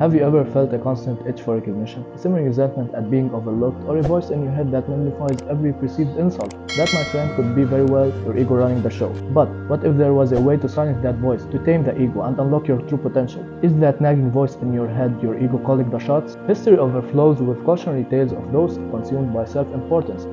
Have you ever felt a constant itch for recognition, a simmering resentment at being overlooked, or a voice in your head that magnifies every perceived insult? That, my friend, could be very well your ego running the show. But what if there was a way to silence that voice, to tame the ego and unlock your true potential? Is that nagging voice in your head your ego calling the shots? History overflows with cautionary tales of those consumed by self-importance.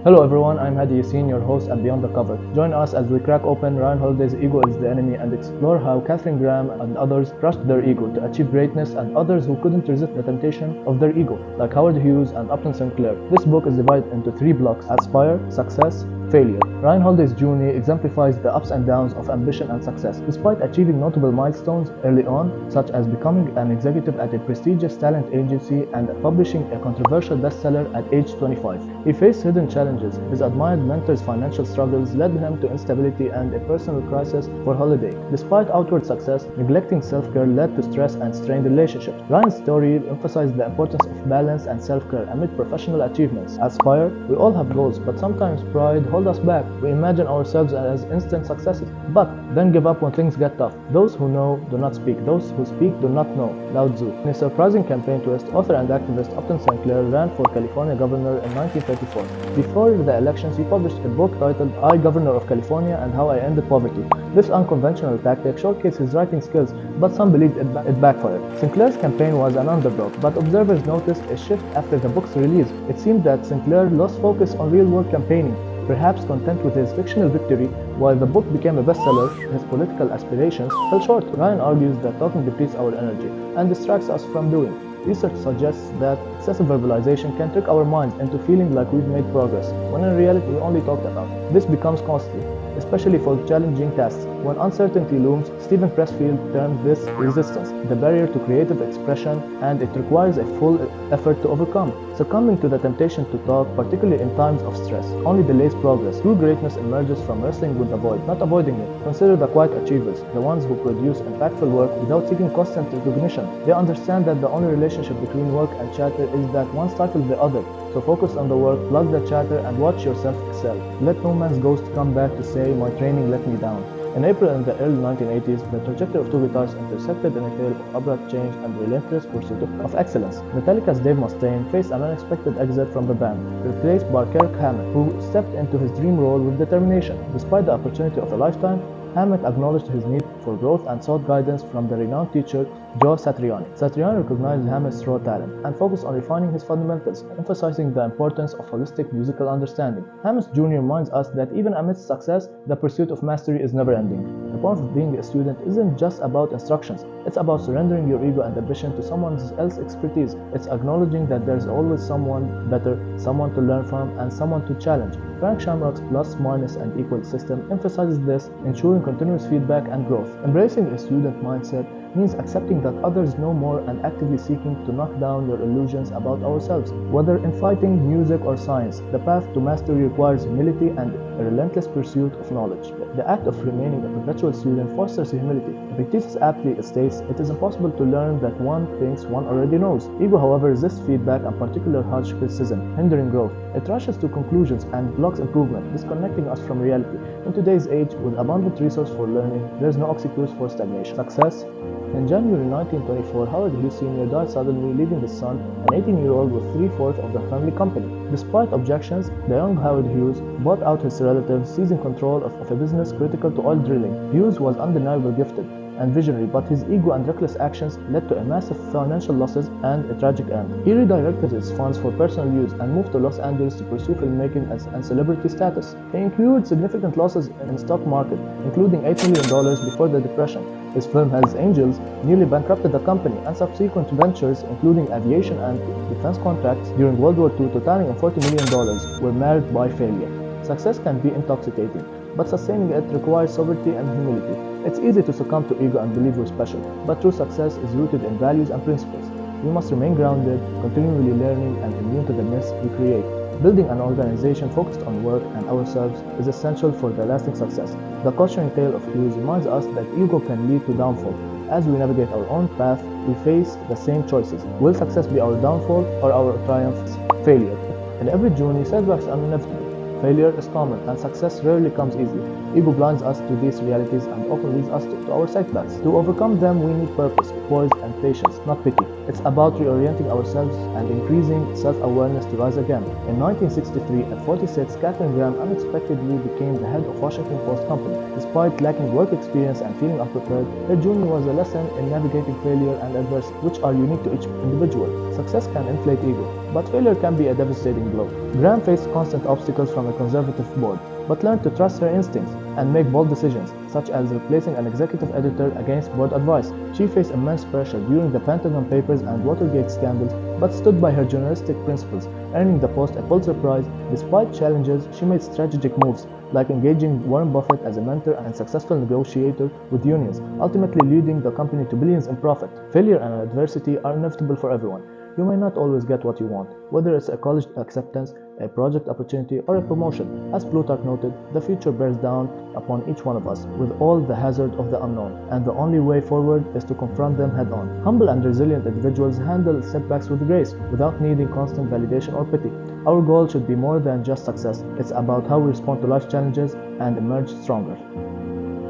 Hello everyone, I'm Hadi Yassin, your host at Beyond the Cover. Join us as we crack open Ryan Holiday's Ego is the Enemy and explore how Katharine Graham and others crushed their ego to achieve greatness, and others who couldn't resist the temptation of their ego, like Howard Hughes and Upton Sinclair. This book is divided into 3 blocks: Aspire, Success, Failure. Ryan Holiday's journey exemplifies the ups and downs of ambition and success. Despite achieving notable milestones early on, such as becoming an executive at a prestigious talent agency and publishing a controversial bestseller at age 25, he faced hidden challenges. His admired mentor's financial struggles led him to instability and a personal crisis for Holiday. Despite outward success, neglecting self-care led to stress and strained relationships. Ryan's story emphasized the importance of balance and self-care amid professional achievements. Aspire, we all have goals, but sometimes pride holds us back. We imagine ourselves as instant successes, but then give up when things get tough. Those who know do not speak. Those who speak do not know. Lao Tzu. In a surprising campaign twist, author and activist Upton Sinclair ran for California governor in 1934. Before the elections, he published a book titled I, Governor of California, and How I Ended Poverty. This unconventional tactic showcased his writing skills, but some believed it backfired. Sinclair's campaign was an underdog, but observers noticed a shift after the book's release. It seemed that Sinclair lost focus on real-world campaigning. Perhaps content with his fictional victory, while the book became a bestseller, his political aspirations fell short. Ryan argues that talking depletes our energy and distracts us from doing. Research suggests that excessive verbalization can trick our minds into feeling like we've made progress, when in reality we only talked about it. This becomes costly, especially for challenging tasks. When uncertainty looms, Stephen Pressfield termed this resistance, the barrier to creative expression, and it requires a full effort to overcome. Succumbing to the temptation to talk, particularly in times of stress, only delays progress. True greatness emerges from wrestling with the void, not avoiding it. Consider the quiet achievers, the ones who produce impactful work without seeking constant recognition. They understand that the only relationship between work and chatter is that one stifles the other. So focus on the work, plug the chatter, and watch yourself excel. Let no man's ghost come back to say, my training let me down. In April in the early 1980s, the trajectory of 2 guitars intersected in a tale of abrupt change and relentless pursuit of excellence. Metallica's Dave Mustaine faced an unexpected exit from the band, replaced by Kirk Hammett, who stepped into his dream role with determination. Despite the opportunity of a lifetime, Hammett acknowledged his need for growth and sought guidance from the renowned teacher Joe Satriani. Satriani recognized Hammett's raw talent and focused on refining his fundamentals, emphasizing the importance of holistic musical understanding. Hammett's journey reminds us that even amidst success, the pursuit of mastery is never ending. The point of being a student isn't just about instructions. It's about surrendering your ego and ambition to someone else's expertise. It's acknowledging that there's always someone better, someone to learn from, and someone to challenge. Frank Shamrock's plus, minus, and equal system emphasizes this, ensuring continuous feedback and growth. Embracing a student mindset means accepting that others know more and actively seeking to knock down your illusions about ourselves. Whether in fighting, music, or science, the path to mastery requires humility and a relentless pursuit of knowledge. The act of remaining a perpetual student fosters humility. Epictetus aptly states, it is impossible to learn that one thinks one already knows. Ego, however, resists feedback and particular harsh criticism, hindering growth. It rushes to conclusions and blocks improvement, disconnecting us from reality. In today's age, with abundant resource for learning, there is no excuse for stagnation. Success. In January 1924, Howard Hughes Sr. died suddenly, leaving his son, an 18-year-old, with 3/4 of the family company. Despite objections, the young Howard Hughes bought out his relatives, seizing control of a business critical to oil drilling. Hughes was undeniably gifted and visionary, but his ego and reckless actions led to a massive financial losses and a tragic end. He redirected his funds for personal use and moved to Los Angeles to pursue filmmaking and celebrity status. He incurred significant losses in the stock market, including $8 million before the Depression. His film Hells Angels nearly bankrupted the company, and subsequent ventures, including aviation and defense contracts during World War II totaling $40 million, were marred by failure. Success can be intoxicating, but sustaining it requires sobriety and humility. It's easy to succumb to ego and believe we're special, but true success is rooted in values and principles. We must remain grounded, continually learning, and immune to the myths we create. Building an organization focused on work and ourselves is essential for the lasting success. The cautionary tale of Hughes reminds us that ego can lead to downfall. As we navigate our own path, we face the same choices. Will success be our downfall or our triumph? Failure. In every journey, setbacks are inevitable. Failure is common, and success rarely comes easily. Ego blinds us to these realities and often leads us to our setbacks. To overcome them, we need purpose, poise, and patience, not pity. It's about reorienting ourselves and increasing self-awareness to rise again. In 1963, at 46, Katharine Graham unexpectedly became the head of Washington Post Company. Despite lacking work experience and feeling unprepared, her journey was a lesson in navigating failure and adversity, which are unique to each individual. Success can inflate ego, but failure can be a devastating blow. Graham faced constant obstacles from a conservative board, but learned to trust her instincts and make bold decisions, such as replacing an executive editor against board advice. She faced immense pressure during the Pentagon Papers and Watergate scandals, but stood by her journalistic principles, earning the Post a Pulitzer Prize. Despite challenges, she made strategic moves, like engaging Warren Buffett as a mentor and successful negotiator with unions, ultimately leading the company to billions in profit. Failure and adversity are inevitable for everyone. You may not always get what you want, whether it's a college acceptance, a project opportunity, or a promotion. As Plutarch noted, the future bears down upon each one of us with all the hazard of the unknown, and the only way forward is to confront them head on. Humble and resilient individuals handle setbacks with grace, without needing constant validation or pity. Our goal should be more than just success. It's about how we respond to life's challenges and emerge stronger.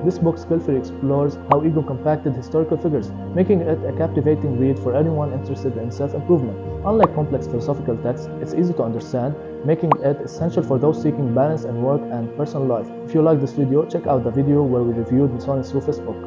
This book skillfully explores how ego compacted historical figures, making it a captivating read for anyone interested in self-improvement. Unlike complex philosophical texts, it's easy to understand, making it essential for those seeking balance in work and personal life. If you like this video, check out the video where we reviewed Sonny's Rufus book.